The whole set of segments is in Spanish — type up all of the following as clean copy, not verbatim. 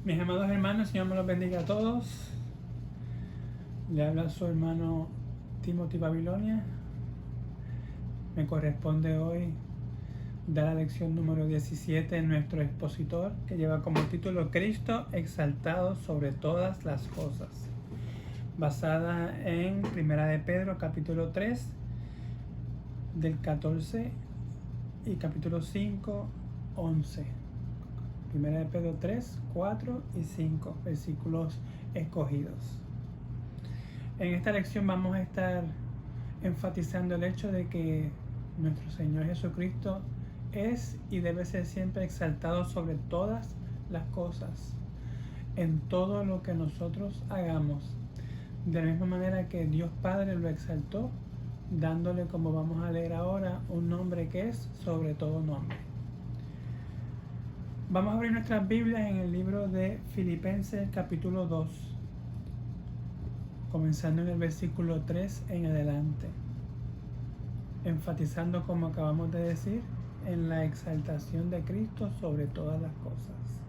Mis amados hermanos, el Señor me los bendiga a todos. Le habla su hermano Timothy Babilonia. Me corresponde hoy dar la lección número 17 en nuestro expositor, que lleva como título Cristo exaltado sobre todas las cosas, basada en 1 de Pedro capítulo 3 del 14 y capítulo 5, 11. 1 de Pedro 3, 4 y 5 versículos escogidos. En esta lección vamos a estar enfatizando el hecho de que nuestro Señor Jesucristo es y debe ser siempre exaltado sobre todas las cosas, en todo lo que nosotros hagamos, de la misma manera que Dios Padre lo exaltó, dándole, como vamos a leer ahora, un nombre que es sobre todo nombre. Vamos a abrir nuestras Biblias en el libro de Filipenses capítulo 2, comenzando en el versículo 3 en adelante, enfatizando, como acabamos de decir, en la exaltación de Cristo sobre todas las cosas.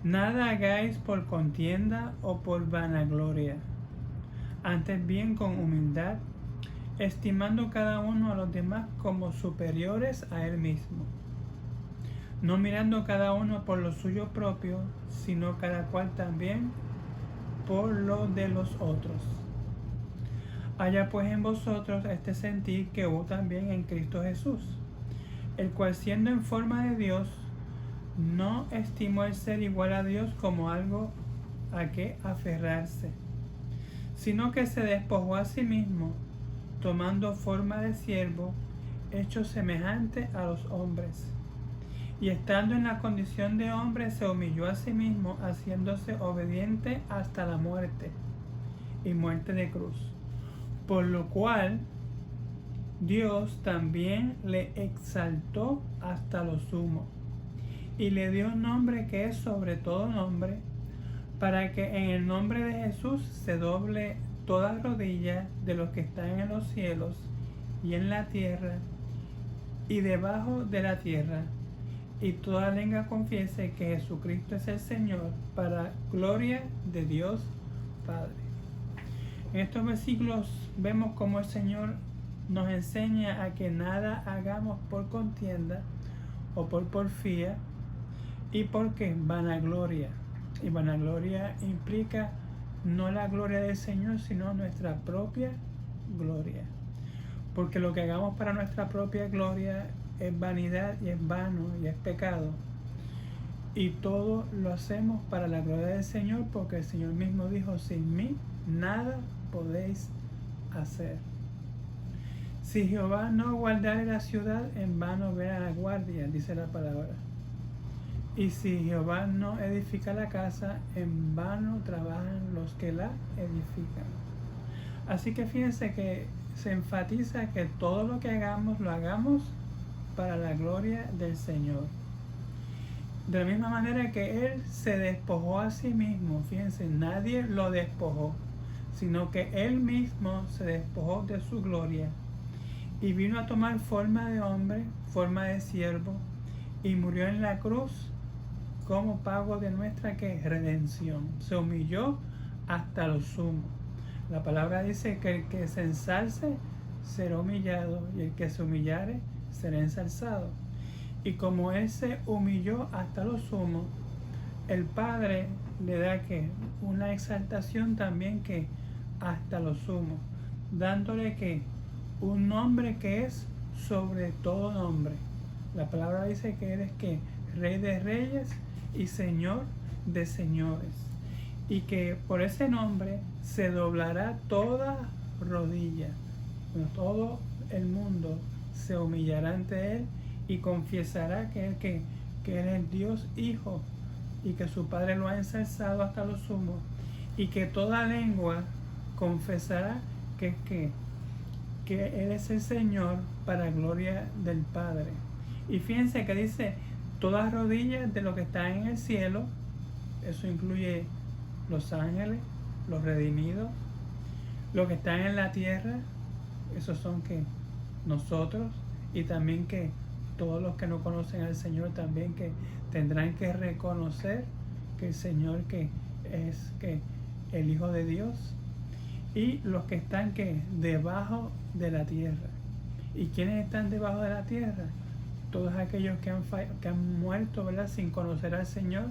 Nada hagáis por contienda o por vanagloria, antes bien con humildad, estimando cada uno a los demás como superiores a él mismo, no mirando cada uno por lo suyo propio, sino cada cual también por lo de los otros. Haya pues en vosotros este sentir que hubo también en Cristo Jesús, el cual siendo en forma de Dios, no estimó el ser igual a Dios como algo a que aferrarse, sino que se despojó a sí mismo, tomando forma de siervo, hecho semejante a los hombres. Y estando en la condición de hombre, se humilló a sí mismo, haciéndose obediente hasta la muerte, y muerte de cruz. Por lo cual, Dios también le exaltó hasta lo sumo, y le dio un nombre que es sobre todo nombre, para que en el nombre de Jesús se doble toda rodilla de los que están en los cielos y en la tierra y debajo de la tierra, y toda lengua confiese que Jesucristo es el Señor, para gloria de Dios Padre. En estos versículos vemos cómo el Señor nos enseña a que nada hagamos por contienda o por porfía y porque vanagloria. Y vanagloria implica no la gloria del Señor, sino nuestra propia gloria. Porque lo que hagamos para nuestra propia gloria es vanidad y es vano y es pecado. Y todo lo hacemos para la gloria del Señor, porque el Señor mismo dijo: sin mí nada podéis hacer. Si Jehová no guardare la ciudad, en vano vela la guardia, dice la palabra. Y si Jehová no edifica la casa, en vano trabajan los que la edifican. Así que fíjense que se enfatiza que todo lo que hagamos, lo hagamos para la gloria del Señor. De la misma manera que Él se despojó a sí mismo, fíjense, nadie lo despojó, sino que Él mismo se despojó de su gloria y vino a tomar forma de hombre, forma de siervo, y murió en la cruz como pago de nuestra redención. Se humilló hasta lo sumo. La palabra dice que el que se ensalce será humillado, y el que se humillare será ensalzado. Y como Él se humilló hasta lo sumo, el Padre le da que una exaltación también que hasta lo sumo, dándole que un nombre que es sobre todo nombre. La palabra dice que Él es que Rey de reyes y Señor de señores, y que por ese nombre se doblará toda rodilla. Todo el mundo se humillará ante Él y confesará que Él es Dios Hijo, y que su Padre lo ha ensalzado hasta lo sumo, y que toda lengua confesará que Él es el Señor, para gloria del Padre. Y fíjense que dice todas rodillas de lo que está en el cielo. Eso incluye los ángeles, los redimidos, los que están en la tierra, esos son que nosotros, y también que todos los que no conocen al Señor también que tendrán que reconocer que el Señor que es que el Hijo de Dios, y los que están que debajo de la tierra. ¿Y quiénes están debajo de la tierra? Todos aquellos que han muerto, ¿verdad?, sin conocer al Señor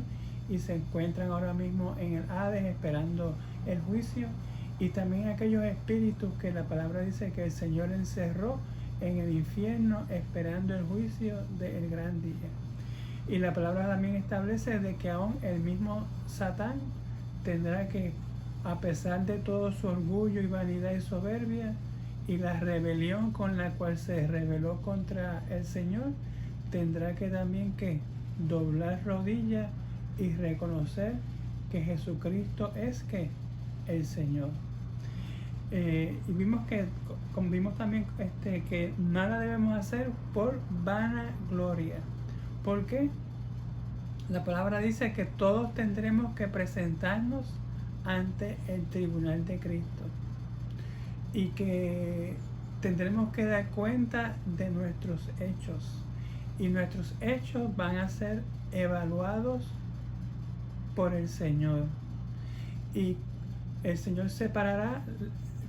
y se encuentran ahora mismo en el Hades esperando el juicio, y también aquellos espíritus que la palabra dice que el Señor encerró en el infierno esperando el juicio del gran día. Y la palabra también establece de que aún el mismo Satán tendrá que, a pesar de todo su orgullo y vanidad y soberbia y la rebelión con la cual se rebeló contra el Señor, tendrá que también que doblar rodillas y reconocer que Jesucristo es que el Señor. Y vimos también que nada debemos hacer por vanagloria. ¿Por qué? La palabra dice que todos tendremos que presentarnos ante el tribunal de Cristo y que tendremos que dar cuenta de nuestros hechos, y nuestros hechos van a ser evaluados por el Señor, y el Señor separará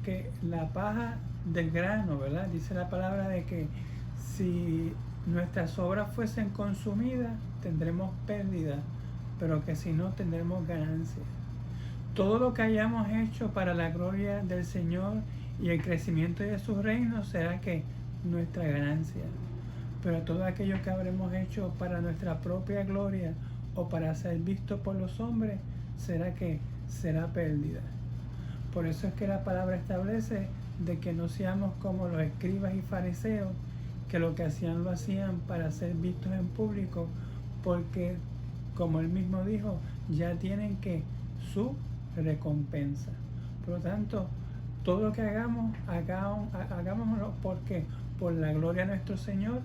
que la paja del grano, ¿verdad? Dice la palabra de que si nuestras obras fuesen consumidas, tendremos pérdida, pero que si no, tendremos ganancia. Todo lo que hayamos hecho para la gloria del Señor y el crecimiento de su reino será que nuestra ganancia. Pero todo aquello que habremos hecho para nuestra propia gloria o para ser visto por los hombres será pérdida. Por eso es que la palabra establece de que no seamos como los escribas y fariseos, que lo que hacían lo hacían para ser vistos en público, porque, como él mismo dijo, ya tienen que su recompensa. Por lo tanto, todo lo que hagámoslo porque por la gloria de nuestro Señor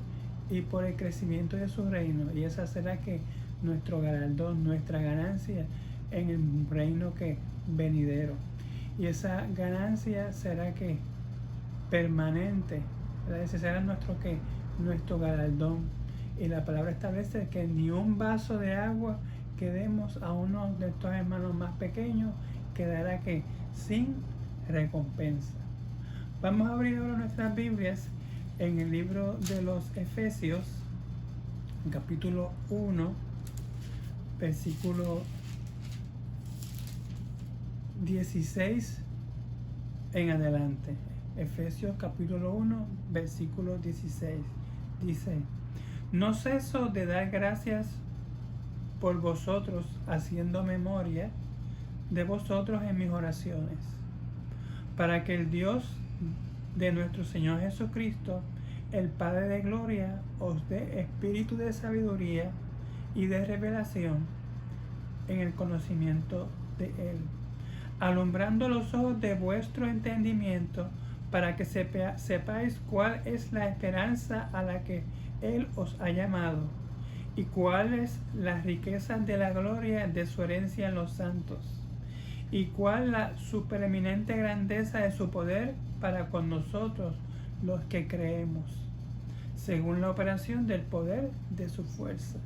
y por el crecimiento de su reino, y esa será que nuestro galardón, nuestra ganancia en el reino que venidero. Y esa ganancia será que permanente, ¿verdad? Ese será nuestro galardón. Y la palabra establece que ni un vaso de agua que demos a uno de estos hermanos más pequeños quedará que sin recompensa. Vamos a abrir ahora nuestras Biblias en el libro de los Efesios, capítulo 1, versículo 16 en adelante. Efesios capítulo 1, versículo 16. Dice: no ceso de dar gracias por vosotros, haciendo memoria de vosotros en mis oraciones, para que el Dios de nuestro Señor Jesucristo, el Padre de gloria, os dé espíritu de sabiduría y de revelación en el conocimiento de Él, alumbrando los ojos de vuestro entendimiento, para que sepáis cuál es la esperanza a la que Él os ha llamado, y cuáles las riquezas de la gloria de su herencia en los santos, y cuál la supereminente grandeza de su poder para con nosotros los que creemos, según la operación del poder de su fuerza,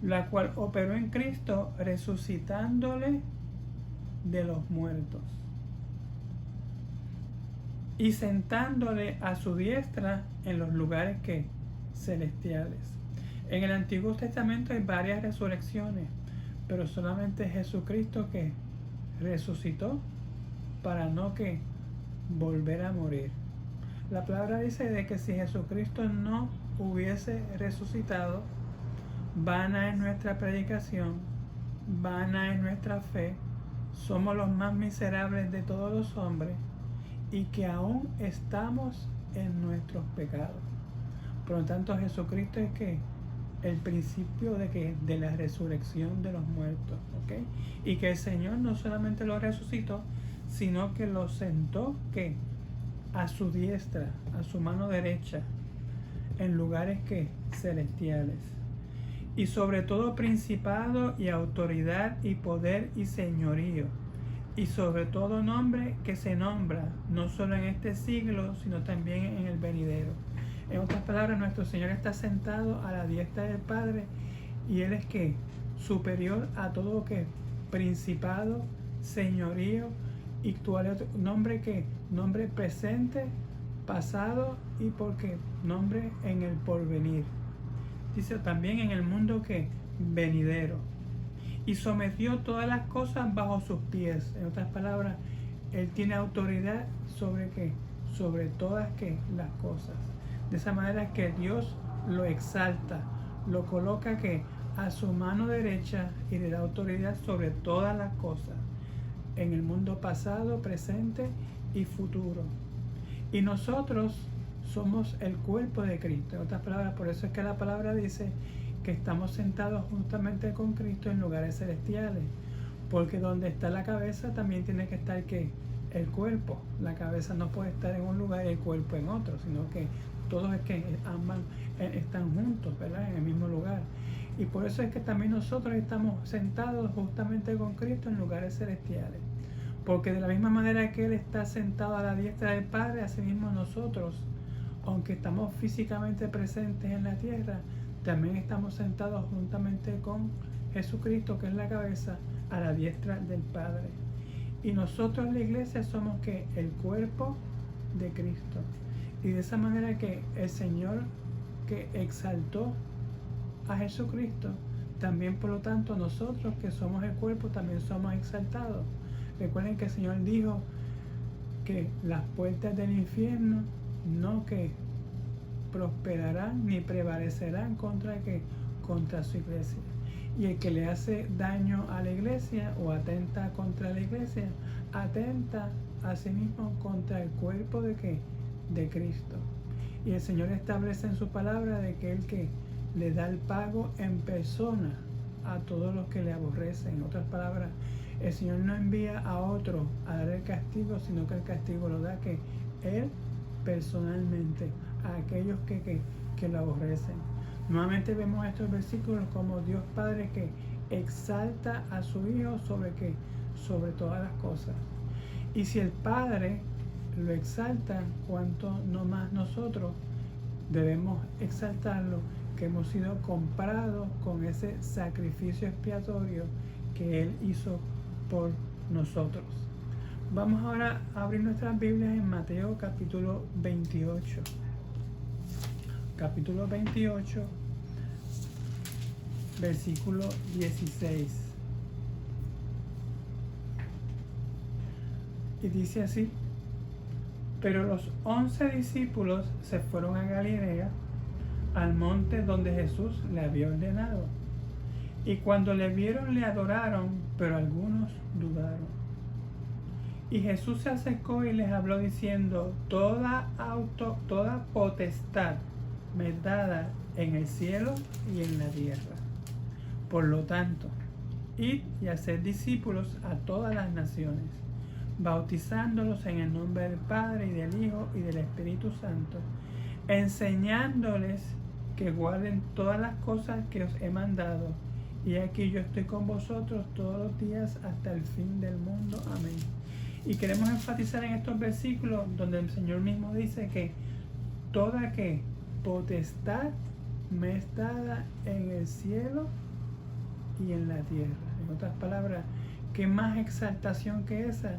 la cual operó en Cristo, resucitándole de los muertos y sentándole a su diestra en los lugares celestiales. En el Antiguo Testamento hay varias resurrecciones, pero solamente Jesucristo que resucitó para no volver a morir. La palabra dice de que si Jesucristo no hubiese resucitado, vana es nuestra predicación, vana es nuestra fe, somos los más miserables de todos los hombres, y que aún estamos en nuestros pecados. Por lo tanto, Jesucristo es el principio de la resurrección de los muertos, ¿okay? Y que el Señor no solamente lo resucitó, sino que lo sentó a su diestra, a su mano derecha, en lugares celestiales. Y sobre todo principado y autoridad y poder y señorío, y sobre todo nombre que se nombra, no solo en este siglo, sino también en el venidero. En otras palabras, nuestro Señor está sentado a la diestra del Padre, y Él es superior a todo lo que principado, señorío y nombre presente, pasado y porque nombre en el porvenir. Dice también en el mundo que venidero. Y sometió todas las cosas bajo sus pies. En otras palabras, Él tiene autoridad sobre qué, sobre todas las cosas. De esa manera que Dios lo exalta, lo coloca que a su mano derecha y le da autoridad sobre todas las cosas, en el mundo pasado, presente y futuro. Y nosotros somos el cuerpo de Cristo. En otras palabras, por eso es que la palabra dice que estamos sentados juntamente con Cristo en lugares celestiales. Porque donde está la cabeza también tiene que estar ¿qué? El cuerpo. La cabeza no puede estar en un lugar y el cuerpo en otro, sino que todos es que ambos están juntos, ¿verdad? En el mismo lugar. Y por eso es que también nosotros estamos sentados justamente con Cristo en lugares celestiales. Porque de la misma manera que Él está sentado a la diestra del Padre, asimismo nosotros, aunque estamos físicamente presentes en la tierra, también estamos sentados juntamente con Jesucristo, que es la cabeza, a la diestra del Padre. Y nosotros, la iglesia, somos que el cuerpo de Cristo. Y de esa manera que el Señor que exaltó a Jesucristo, también por lo tanto nosotros que somos el cuerpo también somos exaltados. Recuerden que el Señor dijo que las puertas del infierno no que prosperarán ni prevalecerán contra su iglesia. Y el que le hace daño a la iglesia o atenta contra la iglesia, atenta a sí mismo contra el cuerpo de Cristo. Y el Señor establece en su palabra de que Él que le da el pago en persona a todos los que le aborrecen. En otras palabras, el Señor no envía a otro a dar el castigo, sino que el castigo lo da que Él personalmente a aquellos que lo aborrecen. Nuevamente vemos estos versículos como Dios Padre que exalta a su Hijo sobre todas las cosas. Y si el Padre lo exalta, ¿cuánto no más nosotros debemos exaltarlo? Que hemos sido comprados con ese sacrificio expiatorio que Él hizo por nosotros. Vamos ahora a abrir nuestras Biblias en Mateo capítulo 28. Capítulo 28, versículo 16. Y dice así: pero los 11 discípulos se fueron a Galilea, al monte donde Jesús le había ordenado. Y cuando le vieron, le adoraron, pero algunos dudaron. Y Jesús se acercó y les habló diciendo: toda potestad me es dada en el cielo y en la tierra. Por lo tanto, id y haced discípulos a todas las naciones, bautizándolos en el nombre del Padre y del Hijo y del Espíritu Santo, enseñándoles que guarden todas las cosas que os he mandado. Y aquí yo estoy con vosotros todos los días hasta el fin del mundo. Amén. Y queremos enfatizar en estos versículos donde el Señor mismo dice que toda potestad me es dada en el cielo y en la tierra. En otras palabras, ¿qué más exaltación que esa?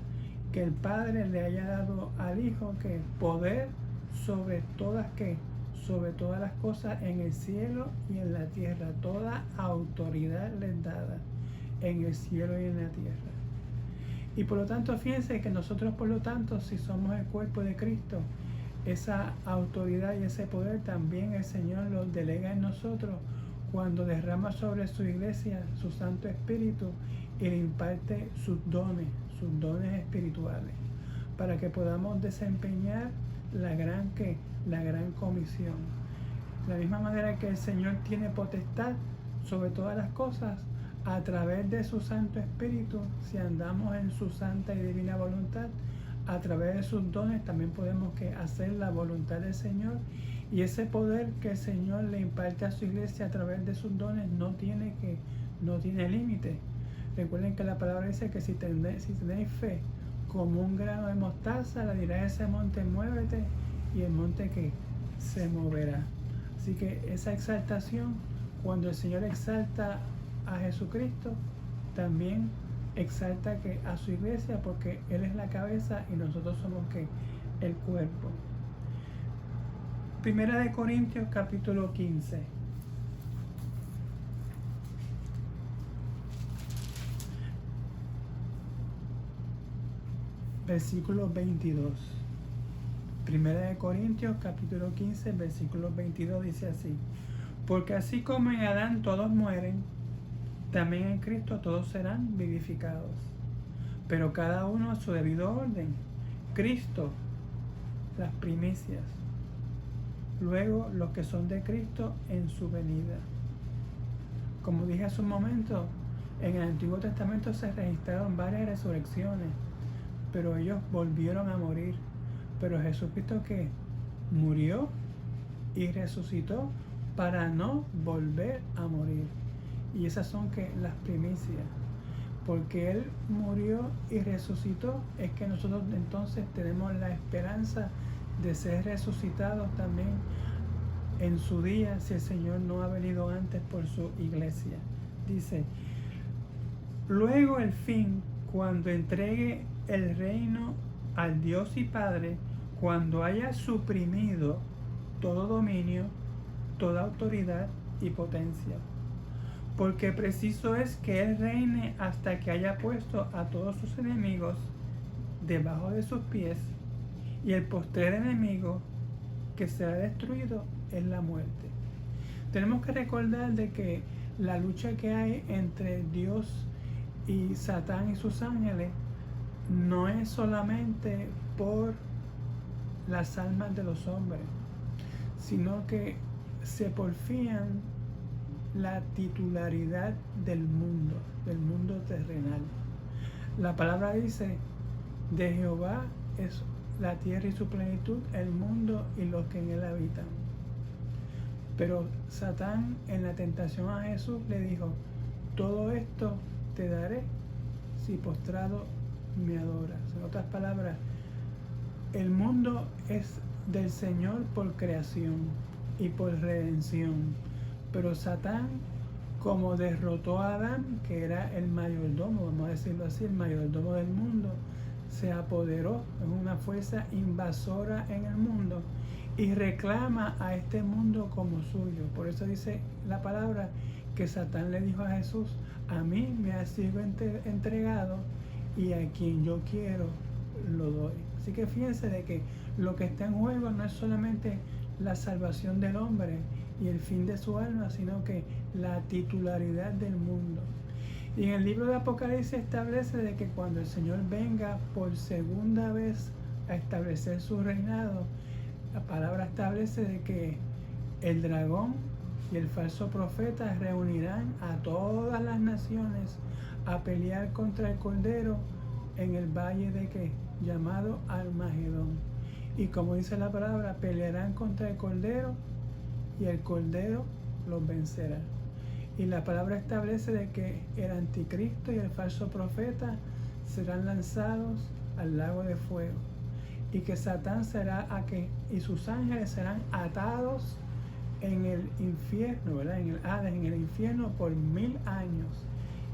Que el Padre le haya dado al Hijo que poder sobre todas las cosas en el cielo y en la tierra. Toda autoridad le es dada en el cielo y en la tierra. Y por lo tanto, fíjense que nosotros, por lo tanto, si somos el cuerpo de Cristo, esa autoridad y ese poder también el Señor lo delega en nosotros cuando derrama sobre su iglesia su Santo Espíritu y le imparte sus dones espirituales, para que podamos desempeñar la gran comisión. De la misma manera que el Señor tiene potestad sobre todas las cosas, a través de su Santo Espíritu, si andamos en su santa y divina voluntad, a través de sus dones también podemos hacer la voluntad del Señor, y ese poder que el Señor le imparte a su iglesia a través de sus dones no tiene límite. Recuerden que la palabra dice que si tenéis fe como un grano de mostaza, le dirá a ese monte: muévete, y el monte se moverá. Así que esa exaltación, cuando el Señor exalta a Jesucristo, también exalta que a su iglesia, porque Él es la cabeza y nosotros somos que el cuerpo. Primera de Corintios capítulo 15. Versículo 22. Primera de Corintios capítulo 15, versículo 22 dice así: porque así como en Adán todos mueren, también en Cristo todos serán vivificados, pero cada uno a su debido orden. Cristo, las primicias, luego los que son de Cristo en su venida. Como dije hace un momento, en el Antiguo Testamento se registraron varias resurrecciones, pero ellos volvieron a morir. Pero Jesucristo, que murió y resucitó para no volver a morir. Y esas son que las primicias. Porque Él murió y resucitó, es que nosotros entonces tenemos la esperanza de ser resucitados también en su día, si el Señor no ha venido antes por su iglesia. Dice: luego el fin, cuando entregue el reino al Dios y Padre, cuando haya suprimido todo dominio, toda autoridad y potencia. Porque preciso es que Él reine hasta que haya puesto a todos sus enemigos debajo de sus pies, y el postrer enemigo que será destruido es la muerte. Tenemos que recordar de que la lucha que hay entre Dios y Satán y sus ángeles no es solamente por las almas de los hombres, sino que se porfían la titularidad del mundo terrenal. La palabra dice: de Jehová es la tierra y su plenitud, el mundo y los que en él habitan. Pero Satán, en la tentación a Jesús, le dijo: todo esto te daré si postrado me adoras. En otras palabras, el mundo es del Señor por creación y por redención. Pero Satán, como derrotó a Adán, que era el mayordomo, vamos a decirlo así, el mayordomo del mundo, se apoderó, en una fuerza invasora en el mundo, y reclama a este mundo como suyo. Por eso dice la palabra que Satán le dijo a Jesús: a mí me ha sido entregado, y a quien yo quiero lo doy. Así que fíjense de que lo que está en juego no es solamente la salvación del hombre y el fin de su alma, sino que la titularidad del mundo. Y en el libro de Apocalipsis establece de que cuando el Señor venga por segunda vez a establecer su reinado, la palabra establece de que el dragón y el falso profeta reunirán a todas las naciones a pelear contra el Cordero en el valle de que llamado Armagedón. Y como dice la palabra, pelearán contra el Cordero y el Cordero los vencerá. Y la palabra establece de que el anticristo y el falso profeta serán lanzados al lago de fuego, y que Satán y sus ángeles serán atados en el infierno, ¿verdad? En el Hades, en el infierno por 1000 años.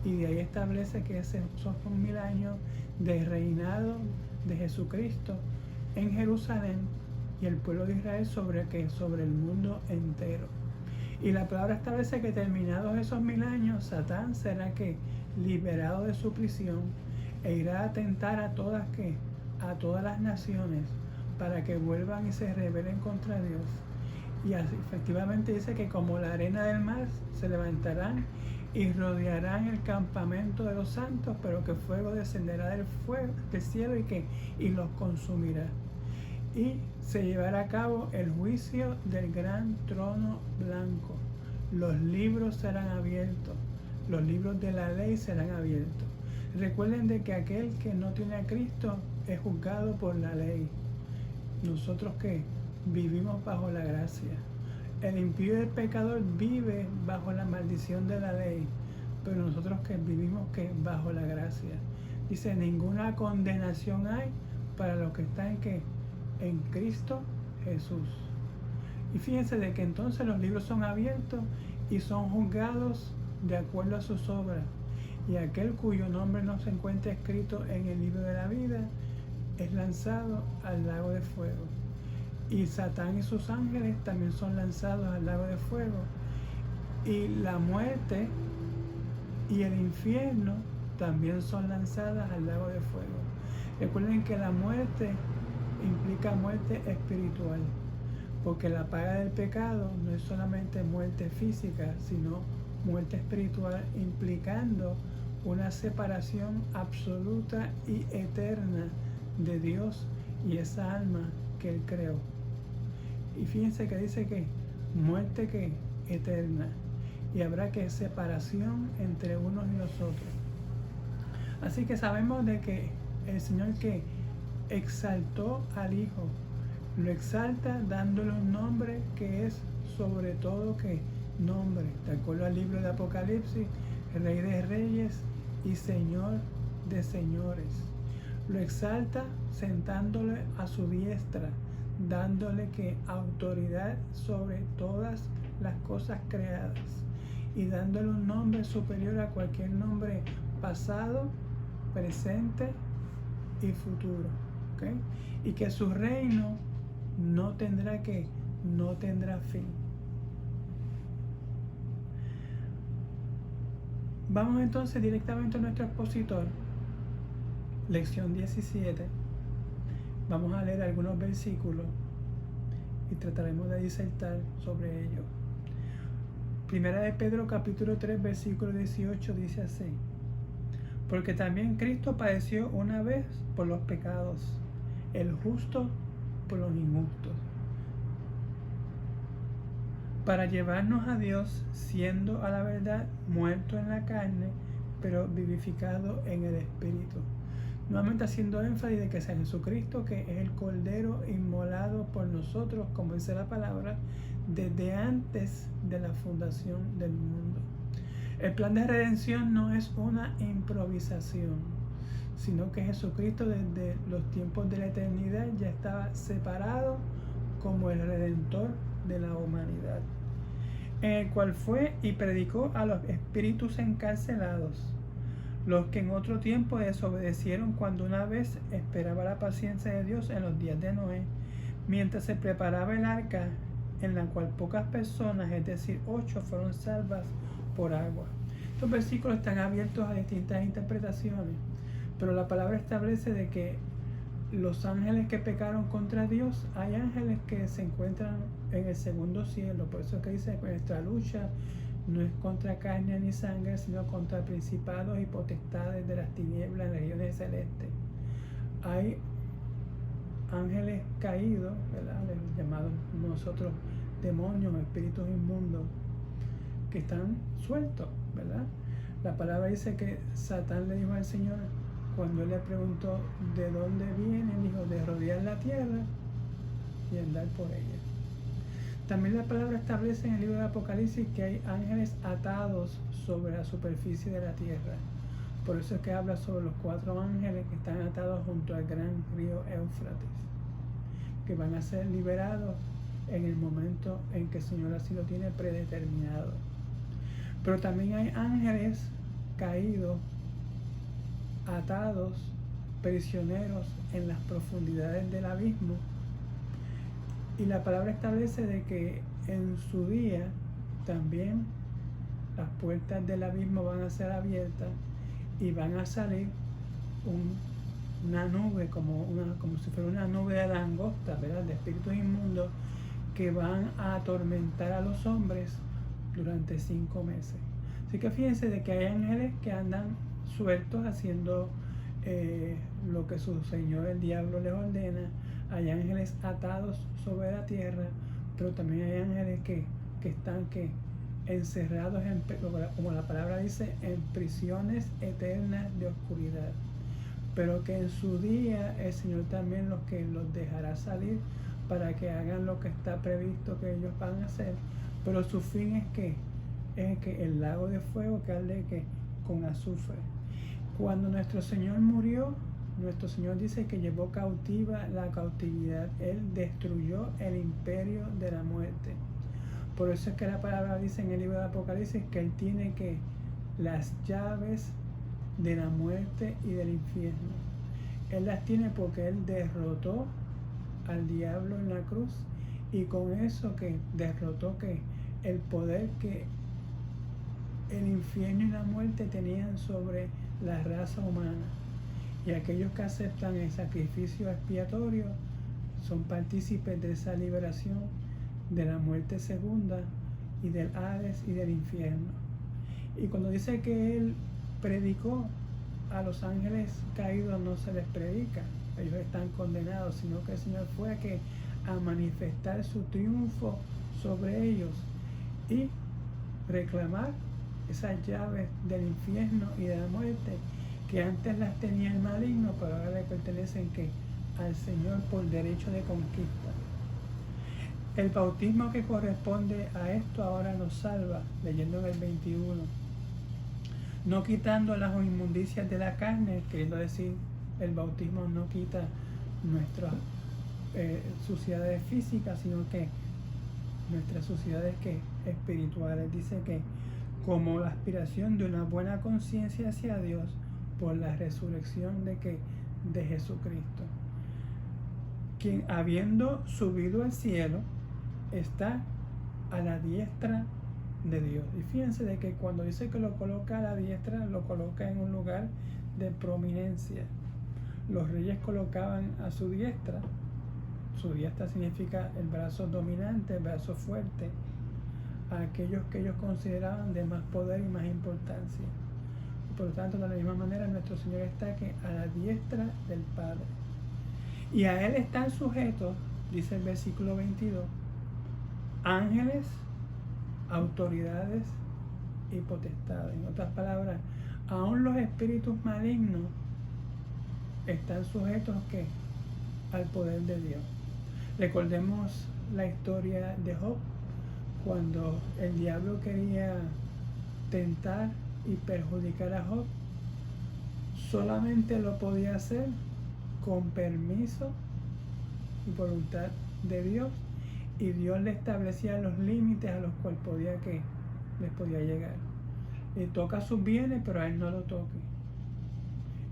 Y de ahí establece que esos son 1000 años de reinado de Jesucristo en Jerusalén y el pueblo de Israel sobre el mundo entero. Y la palabra establece que terminados esos 1000 años, Satán será liberado de su prisión e irá a tentar a todas las naciones para que vuelvan y se rebelen contra Dios. Y así, efectivamente dice que como la arena del mar se levantarán y rodearán el campamento de los santos, pero que fuego descenderá del cielo y los consumirá. Y se llevará a cabo el juicio del gran trono blanco. Los libros serán abiertos, los libros de la ley serán abiertos. Recuerden de que aquel que no tiene a Cristo es juzgado por la ley. Nosotros que vivimos bajo la gracia. El impío y el pecador vive bajo la maldición de la ley, pero nosotros que vivimos bajo la gracia. Dice: ninguna condenación hay para los que están en Cristo Jesús. Y fíjense de que entonces los libros son abiertos y son juzgados de acuerdo a sus obras, y aquel cuyo nombre no se encuentra escrito en el libro de la vida es lanzado al lago de fuego. Y Satán y sus ángeles también son lanzados al lago de fuego. Y la muerte y el infierno también son lanzadas al lago de fuego. Recuerden que la muerte implica muerte espiritual, porque la paga del pecado no es solamente muerte física, sino muerte espiritual, implicando una separación absoluta y eterna de Dios y esa alma que Él creó. Y fíjense que dice que muerte que eterna, y habrá que separación entre unos y los otros. Así que sabemos de que el Señor que exaltó al Hijo, lo exalta dándole un nombre que es sobre todo que nombre, de acuerdo al libro de Apocalipsis, Rey de Reyes y Señor de Señores. Lo exalta sentándole a su diestra, dándole que autoridad sobre todas las cosas creadas y dándole un nombre superior a cualquier nombre pasado, presente y futuro, ¿okay? Y que su reino no tendrá fin. Vamos entonces directamente a nuestro expositor, lección 17. Vamos a leer algunos versículos y trataremos de disertar sobre ellos. Primera de Pedro capítulo 3 versículo 18 dice así: porque también Cristo padeció una vez por los pecados, el justo por los injustos, para llevarnos a Dios, siendo a la verdad muerto en la carne, pero vivificado en el Espíritu. Nuevamente haciendo énfasis de que sea Jesucristo, que es el Cordero inmolado por nosotros, como dice la palabra, desde antes de la fundación del mundo. El plan de redención no es una improvisación, sino que Jesucristo desde los tiempos de la eternidad ya estaba separado como el Redentor de la humanidad, en el cual fue y predicó a los espíritus encarcelados, los que en otro tiempo desobedecieron cuando una vez esperaba la paciencia de Dios en los días de Noé, mientras se preparaba el arca, en la cual pocas personas, es decir, 8, fueron salvas por agua. Estos versículos están abiertos a distintas interpretaciones, pero la palabra establece de que los ángeles que pecaron contra Dios, hay ángeles que se encuentran en el segundo cielo. Por eso es que dice que nuestra lucha no es contra carne ni sangre, sino contra principados y potestades de las tinieblas en las regiones celestes. Hay ángeles caídos, ¿verdad?, llamados nosotros demonios, espíritus inmundos, que están sueltos, ¿verdad? La palabra dice que Satán le dijo al Señor, cuando él le preguntó de dónde viene, dijo, de rodear la tierra y andar por ella. También la palabra establece en el libro de Apocalipsis que hay ángeles atados sobre la superficie de la tierra. Por eso es que habla sobre los 4 ángeles que están atados junto al gran río Éufrates, que van a ser liberados en el momento en que el Señor así lo tiene predeterminado. Pero también hay ángeles caídos, atados, prisioneros en las profundidades del abismo. Y la palabra establece de que en su día también las puertas del abismo van a ser abiertas y van a salir una nube, como si fuera una nube de langosta, ¿verdad?, de espíritus inmundos, que van a atormentar a los hombres durante 5 meses. Así que fíjense de que hay ángeles que andan sueltos haciendo lo que su señor el diablo les ordena. Hay ángeles atados sobre la tierra, pero también hay ángeles que están encerrados como la palabra dice, en prisiones eternas de oscuridad, pero que en su día el Señor también los dejará salir para que hagan lo que está previsto que ellos van a hacer. Pero su fin es que el lago de fuego que arde con azufre. Cuando nuestro Señor murió, nuestro Señor dice que llevó cautiva la cautividad. Él destruyó el imperio de la muerte. Por eso es que la palabra dice en el libro de Apocalipsis que Él tiene las llaves de la muerte y del infierno. Él las tiene porque Él derrotó al diablo en la cruz, y con eso que derrotó el poder que el infierno y la muerte tenían sobre la raza humana. Y aquellos que aceptan el sacrificio expiatorio son partícipes de esa liberación de la muerte segunda y del Hades y del infierno. Y cuando dice que Él predicó, a los ángeles caídos no se les predica, ellos están condenados, sino que el Señor fue a manifestar su triunfo sobre ellos y reclamar esas llaves del infierno y de la muerte que antes las tenía el maligno, pero ahora le pertenecen al Señor por derecho de conquista. El bautismo que corresponde a esto ahora nos salva, leyendo en el 21. No quitando las inmundicias de la carne, queriendo decir, el bautismo no quita nuestras suciedades físicas, sino que nuestras suciedades espirituales. Dice que como la aspiración de una buena conciencia hacia Dios por la resurrección de Jesucristo, quien habiendo subido al cielo está a la diestra de Dios. Y fíjense de que cuando dice que lo coloca a la diestra, lo coloca en un lugar de prominencia. Los reyes colocaban a su diestra. Su diestra significa el brazo dominante, el brazo fuerte, a aquellos que ellos consideraban de más poder y más importancia. Por lo tanto, de la misma manera, nuestro Señor está a la diestra del Padre. Y a Él están sujetos, dice el versículo 22, ángeles, autoridades y potestades. En otras palabras, aún los espíritus malignos están sujetos al poder de Dios. Recordemos la historia de Job, cuando el diablo quería tentar y perjudicar a Job. Solamente lo podía hacer con permiso y voluntad de Dios, y Dios le establecía los límites a los cuales les podía llegar. Le toca sus bienes, pero a él no lo toque.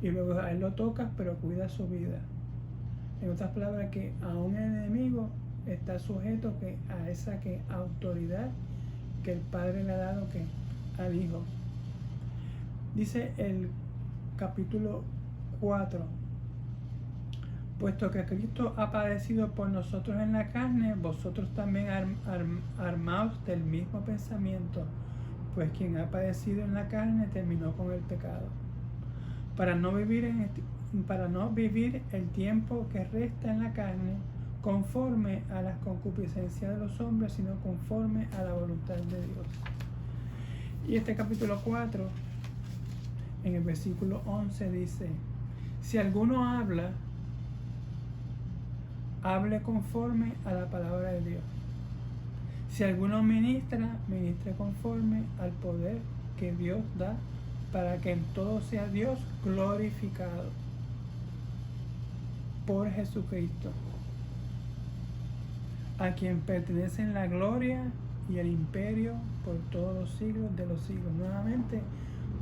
Y luego a él lo toca, pero cuida su vida. En otras palabras, que a un enemigo está sujeto a esa autoridad que el Padre le ha dado al Hijo. Dice el capítulo 4: puesto que Cristo ha padecido por nosotros en la carne, vosotros también armaos del mismo pensamiento, pues quien ha padecido en la carne terminó con el pecado, para no vivir el tiempo que resta en la carne conforme a las concupiscencias de los hombres, sino conforme a la voluntad de Dios. Y este capítulo 4, en el versículo 11 dice: si alguno habla, hable conforme a la palabra de Dios. Si alguno ministra, ministre conforme al poder que Dios da, para que en todo sea Dios glorificado por Jesucristo, a quien pertenecen la gloria y el imperio por todos los siglos de los siglos. Nuevamente,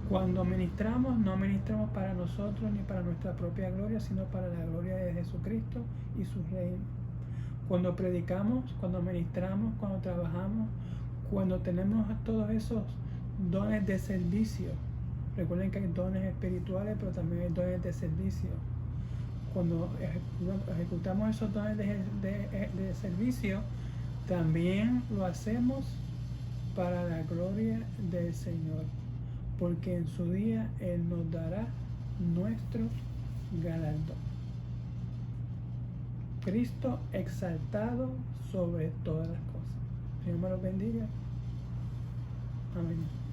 cuando ministramos, no ministramos para nosotros ni para nuestra propia gloria, sino para la gloria de Jesucristo y su reino. Cuando predicamos, cuando ministramos, cuando trabajamos, cuando tenemos todos esos dones de servicio. Recuerden que hay dones espirituales, pero también hay dones de servicio. Cuando ejecutamos esos dones de servicio, también lo hacemos para la gloria del Señor, porque en su día Él nos dará nuestro galardón. Cristo exaltado sobre todas las cosas. Señor me los bendiga. Amén.